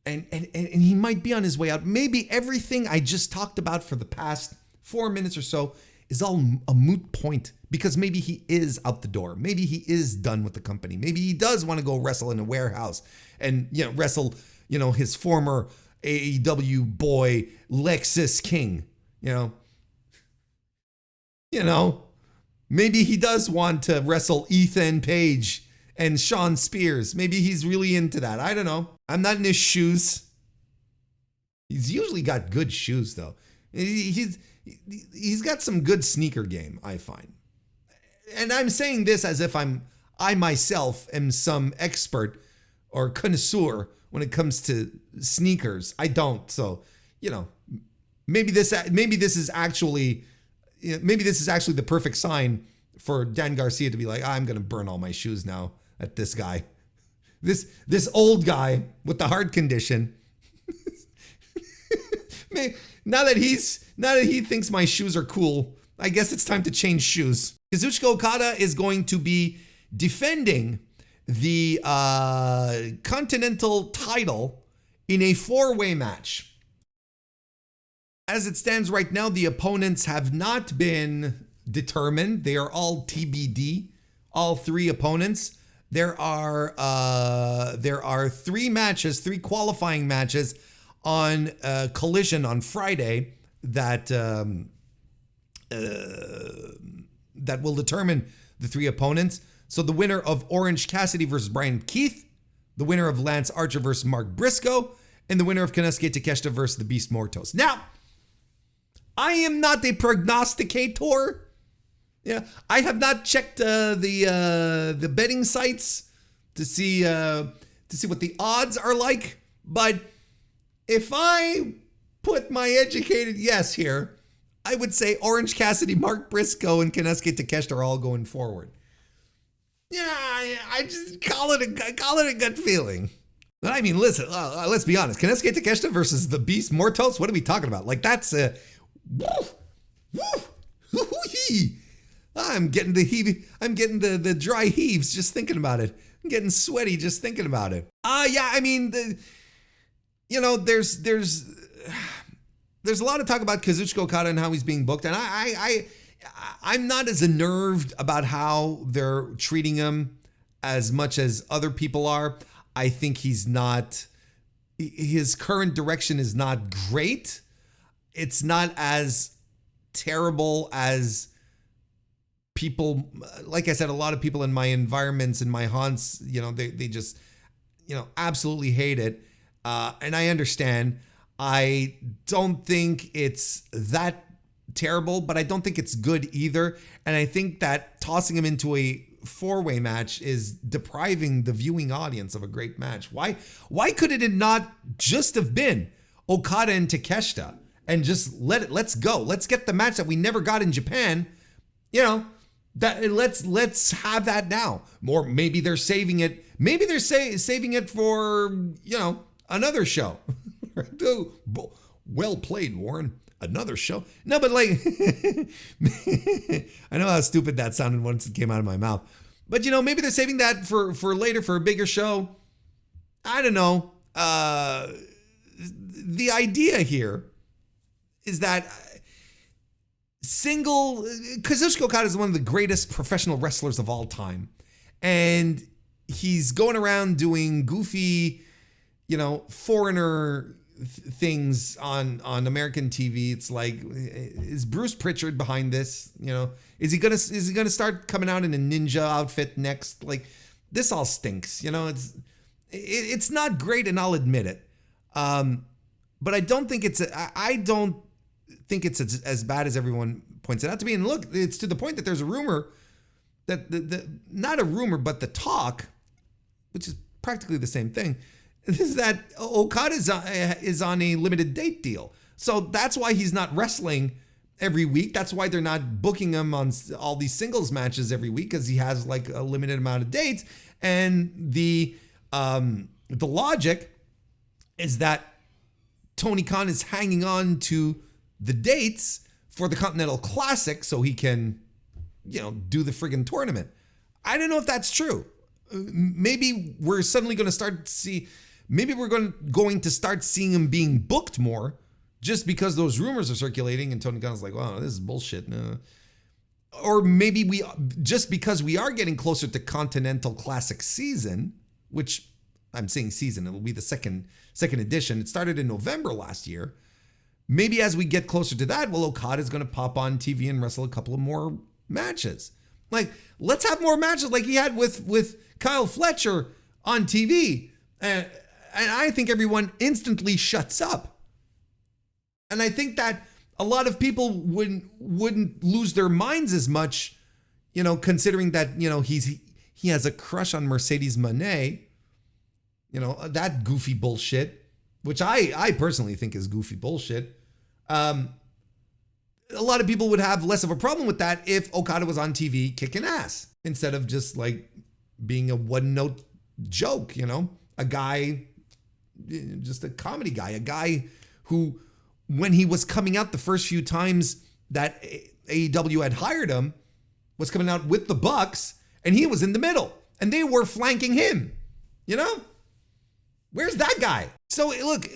And he might be on his way out. Maybe everything I just talked about for the past 4 minutes or so is all a moot point, because maybe he is out the door. Maybe he is done with the company. Maybe he does want to go wrestle in a warehouse and wrestle his former AEW boy Lexus King. Maybe he does want to wrestle Ethan Page and Sean Spears. Maybe he's really into that. I don't know. I'm not in his shoes. He's usually got good shoes, though. He's got some good sneaker game, I find. And I'm saying this as if I myself am some expert or connoisseur when it comes to sneakers. I don't. So, maybe this is actually the perfect sign for Dan Garcia to be like, I'm going to burn all my shoes now at this guy. This old guy with the heart condition. Now that he thinks my shoes are cool, I guess it's time to change shoes. Kazuchika Okada is going to be defending the Continental title in a 4-way match. As it stands right now, the opponents have not been determined. They are all TBD, all 3 opponents. There are 3 matches, 3 qualifying matches on Collision on Friday that will determine the 3 opponents. So the winner of Orange Cassidy versus Brian Keith, the winner of Lance Archer versus Mark Briscoe, and the winner of Konosuke Takeshita versus the Beast Mortos. Now, I am not a prognosticator. Yeah, I have not checked the betting sites to see what the odds are like. But if I put my educated guess here, I would say Orange Cassidy, Mark Briscoe, and Konosuke Takeshita are all going forward. Yeah, I just call it a gut feeling. But I mean, listen, let's be honest. Konosuke Takeshita versus the Beast Mortos. What are we talking about? Like that's I'm getting the dry heaves just thinking about it. I'm getting sweaty just thinking about it. Yeah, I mean, there's a lot of talk about Kazuchika Okada and how he's being booked, and I'm not as unnerved about how they're treating him as much as other people are. I think his current direction is not great. It's not as terrible as people, like I said, a lot of people in my environments, in my haunts, they just, absolutely hate it. And I understand. I don't think it's that terrible, but I don't think it's good either. And I think that tossing him into a 4-way match is depriving the viewing audience of a great match. Why could it not just have been Okada and Takeshita and just let's go. Let's get the match that we never got in Japan. Let's have that now. Or maybe they're saving it. Maybe they're saving it for, another show. Well played, Warren. Another show. No, but like, I know how stupid that sounded once it came out of my mouth. But, maybe they're saving that for later, for a bigger show. I don't know. The idea here is that Kazuchika Okada is one of the greatest professional wrestlers of all time. And he's going around doing goofy, foreigner things on American TV. It's like, is Bruce Pritchard behind this? Is he gonna start coming out in a ninja outfit next? Like, this all stinks. It's not great, and I'll admit it. But I don't think it's as bad as everyone points it out to be. And look, it's to the point that there's a rumor that not a rumor, but the talk, which is practically the same thing, is that Okada is on a limited date deal. So that's why he's not wrestling every week. That's why they're not booking him on all these singles matches every week, because he has like a limited amount of dates. And the logic is that Tony Khan is hanging on to the dates for the Continental Classic so he can, do the friggin' tournament. I don't know if that's true. Maybe we're suddenly going to start to see. Maybe we're going to start seeing him being booked more, just because those rumors are circulating and Tony Khan's like, "Wow, this is bullshit." Or maybe just because we are getting closer to Continental Classic season, which I'm saying season, it'll be the second edition. It started in November last year. Maybe as we get closer to that, Okada's going to pop on TV and wrestle a couple of more matches. Like, let's have more matches like he had with Kyle Fletcher on TV. And I think everyone instantly shuts up. And I think that a lot of people wouldn't lose their minds as much, considering that, he has a crush on Mercedes Moné, that goofy bullshit, which I personally think is goofy bullshit. A lot of people would have less of a problem with that if Okada was on TV kicking ass instead of just like being a one-note joke, a guy, just a comedy guy, a guy who, when he was coming out the first few times that AEW had hired him, was coming out with the Bucks and he was in the middle, and they were flanking him. You know, where's that guy? So look,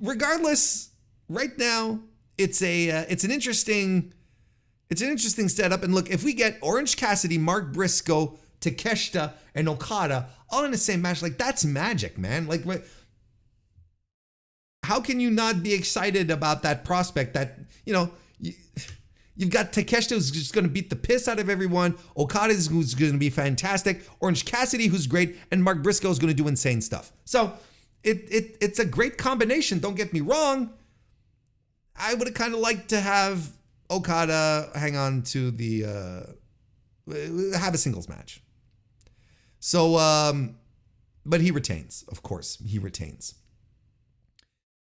regardless, right now it's an interesting setup. And look, if we get Orange Cassidy, Mark Briscoe, Takeshita, and Okada all in the same match, like, that's magic, man. Like, how can you not be excited about that prospect? That, you know, you've got Takeshita, who's just going to beat the piss out of everyone. Okada, who's going to be fantastic. Orange Cassidy, who's great. And Mark Briscoe is going to do insane stuff. So it's a great combination. Don't get me wrong. I would have kind of liked to have Okada hang on to have a singles match. So, but he retains, of course. He retains.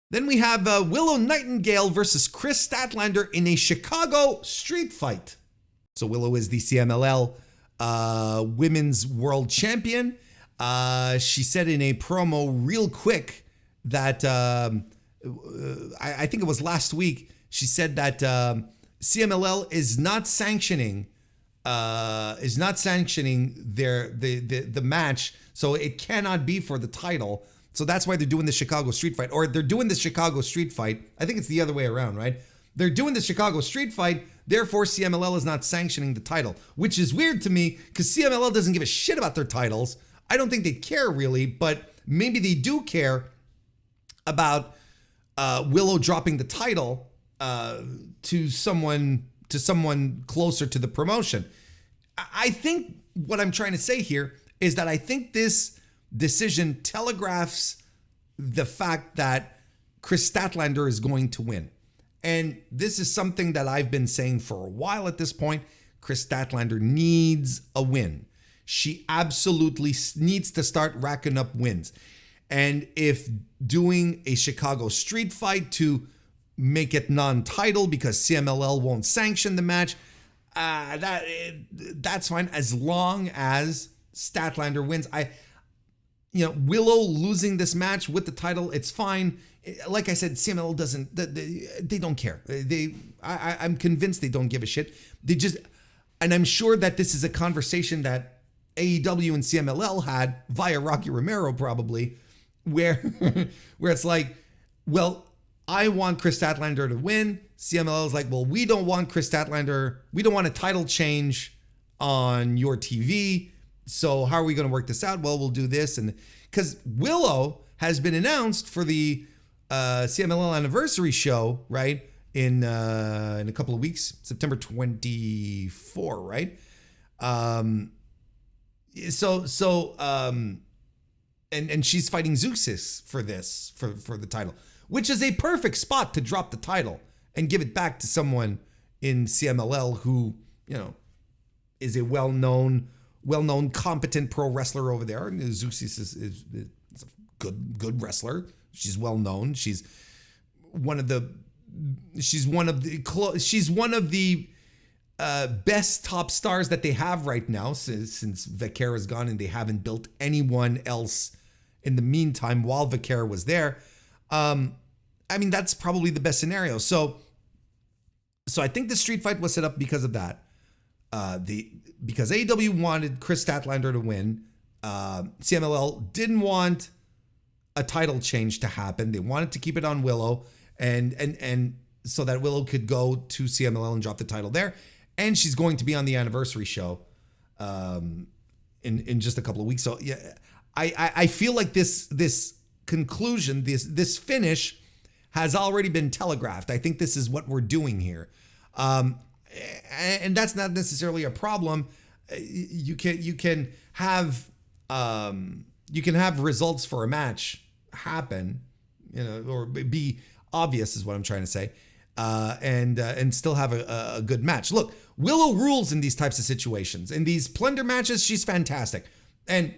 Then we have Willow Nightingale versus Chris Statlander in a Chicago street fight. So Willow is the CMLL Women's World Champion. She said in a promo real quick that, I think it was last week, she said that CMLL is not sanctioning the match, so it cannot be for the title. So that's why they're doing the Chicago street fight, or they're doing the Chicago street fight. I think it's the other way around, right? They're doing the Chicago street fight, therefore CMLL is not sanctioning the title, which is weird to me because CMLL doesn't give a shit about their titles. I don't think they care really, but maybe they do care about Willow dropping the title to someone closer to the promotion. I think what I'm trying to say here is that I think this decision telegraphs the fact that Chris Statlander is going to win. And this is something that I've been saying for a while at this point. Chris Statlander needs a win. She absolutely needs to start racking up wins. And if doing a Chicago street fight to make it non-title because CMLL won't sanction the match, that's fine as long as Statlander wins. Willow losing this match with the title, it's fine. Like I said, CMLL doesn't, they don't care. I'm convinced they don't give a shit. And I'm sure that this is a conversation that AEW and CMLL had via Rocky Romero probably, where it's like, well, I want Chris Statlander to win. CMLL is like, well, we don't want Chris Statlander. We don't want a title change on your TV. So how are we going to work this out? Well, we'll do this. And because Willow has been announced for the CMLL anniversary show, right? In a couple of weeks, September 24, right? And she's fighting Zeuxis for this, for the title, which is a perfect spot to drop the title and give it back to someone in CMLL who, is a well-known, competent pro wrestler over there. And Zeuxis is a good wrestler. She's well-known. She's one of the best top stars that they have right now since Vaquera's gone and they haven't built anyone else in the meantime while Vaquera was there. That's probably the best scenario. So I think the street fight was set up because of that. Because AEW wanted Chris Statlander to win. CMLL didn't want a title change to happen. They wanted to keep it on Willow and so that Willow could go to CMLL and drop the title there. And she's going to be on the anniversary show in just a couple of weeks. So yeah, I feel like this conclusion, this finish has already been telegraphed. I think this is what we're doing here. And that's not necessarily a problem. You can have results for a match happen, or be obvious is what I'm trying to say, and still have a good match. Look, Willow rules in these types of situations. In these plunder matches, she's fantastic. And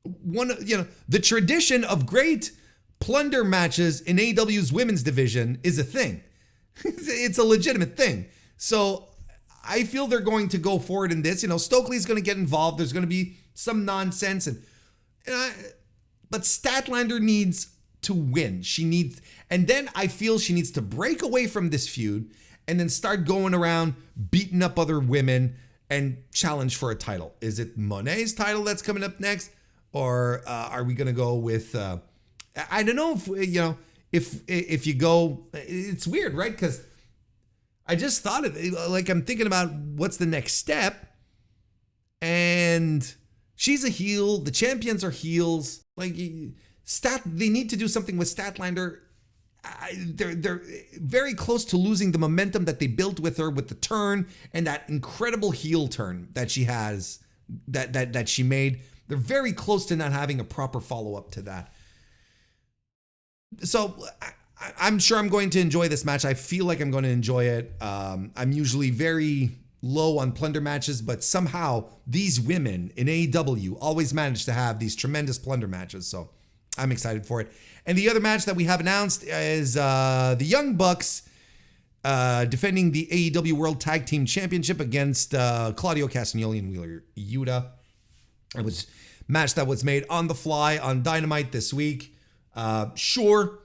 the tradition of great plunder matches in AEW's women's division is a thing. It's a legitimate thing. So I feel they're going to go forward in this. Stokely's going to get involved. There's going to be some nonsense, but Statlander needs to win. And then I feel she needs to break away from this feud and then start going around beating up other women and challenge for a title. Is it Monet's title that's coming up next? Or are we going to go with, I don't know if you go, it's weird, right? Because I just thought of it, like I'm thinking about what's the next step. And she's a heel. The champions are heels. Like they need to do something with Statlander. They're very close to losing the momentum that they built with her with the turn and that incredible heel turn that she has, that she made. They're very close to not having a proper follow-up to that. So I'm sure I'm going to enjoy this match. I feel like I'm going to enjoy it. I'm usually very low on plunder matches, but somehow these women in AEW always manage to have these tremendous plunder matches. So I'm excited for it. And the other match that we have announced is the Young Bucks defending the AEW World Tag Team Championship against Claudio Castagnoli and Wheeler Yuta. It was a match that was made on the fly on Dynamite this week. Sure,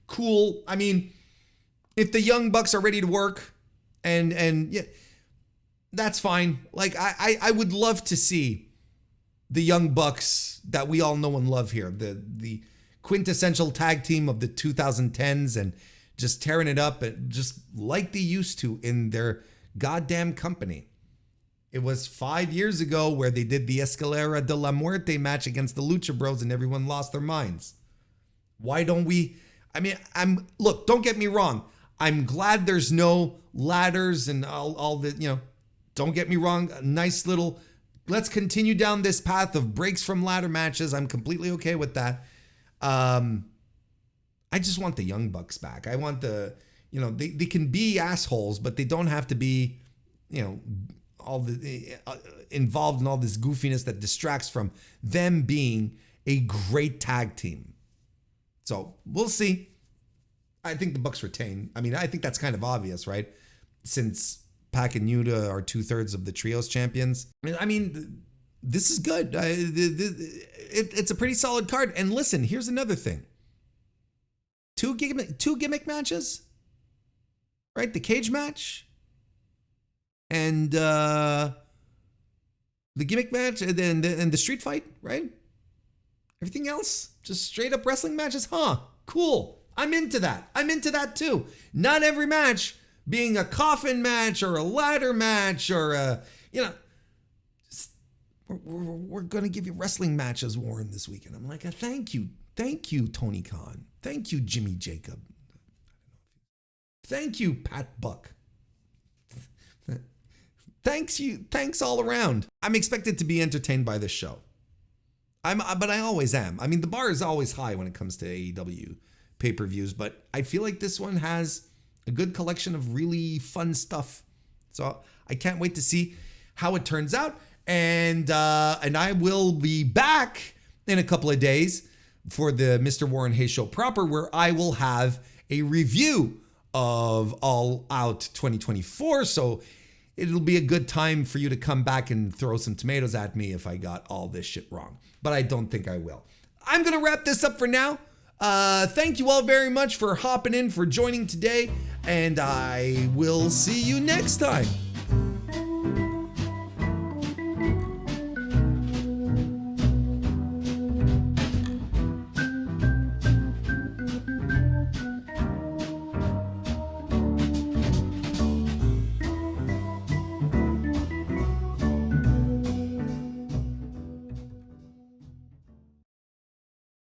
cool. I mean, if the Young Bucks are ready to work, and yeah, that's fine. Like I would love to see the Young Bucks that we all know and love here, the quintessential tag team of the 2010s, and just tearing it up, and just like they used to in their goddamn company. It was 5 years ago where they did the Escalera de la Muerte match against the Lucha Bros and everyone lost their minds. Why don't we? I mean, look, don't get me wrong. I'm glad there's no ladders and all the, don't get me wrong. A nice little, let's continue down this path of breaks from ladder matches. I'm completely okay with that. I just want the Young Bucks back. I want they can be assholes, but they don't have to be, all the involved in all this goofiness that distracts from them being a great tag team. So we'll see. I think the Bucks retain. I mean, I think that's kind of obvious, right? Since Pac and Yuta are 2/3 of the trios champions. I mean, this is good. It's a pretty solid card. And listen, here's another thing. Two gimmick matches, right? The cage match and the gimmick match and the street fight, right? Everything else, just straight up wrestling matches. Huh? Cool. I'm into that. I'm into that too. Not every match being a coffin match or a ladder match or we're going to give you wrestling matches, Warren, this weekend. I'm like, thank you. Thank you, Tony Khan. Thank you, Jimmy Jacob. Thank you, Pat Buck. Thanks all around. I'm expected to be entertained by this show. But I always am. I mean, the bar is always high when it comes to AEW pay-per-views, but I feel like this one has a good collection of really fun stuff. So I can't wait to see how it turns out. And I will be back in a couple of days for the Mr. Warren Hayes Show proper, where I will have a review of All Out 2024. So it'll be a good time for you to come back and throw some tomatoes at me if I got all this shit wrong. But I don't think I will. I'm going to wrap this up for now. Thank you all very much for hopping in, for joining today, and I will see you next time.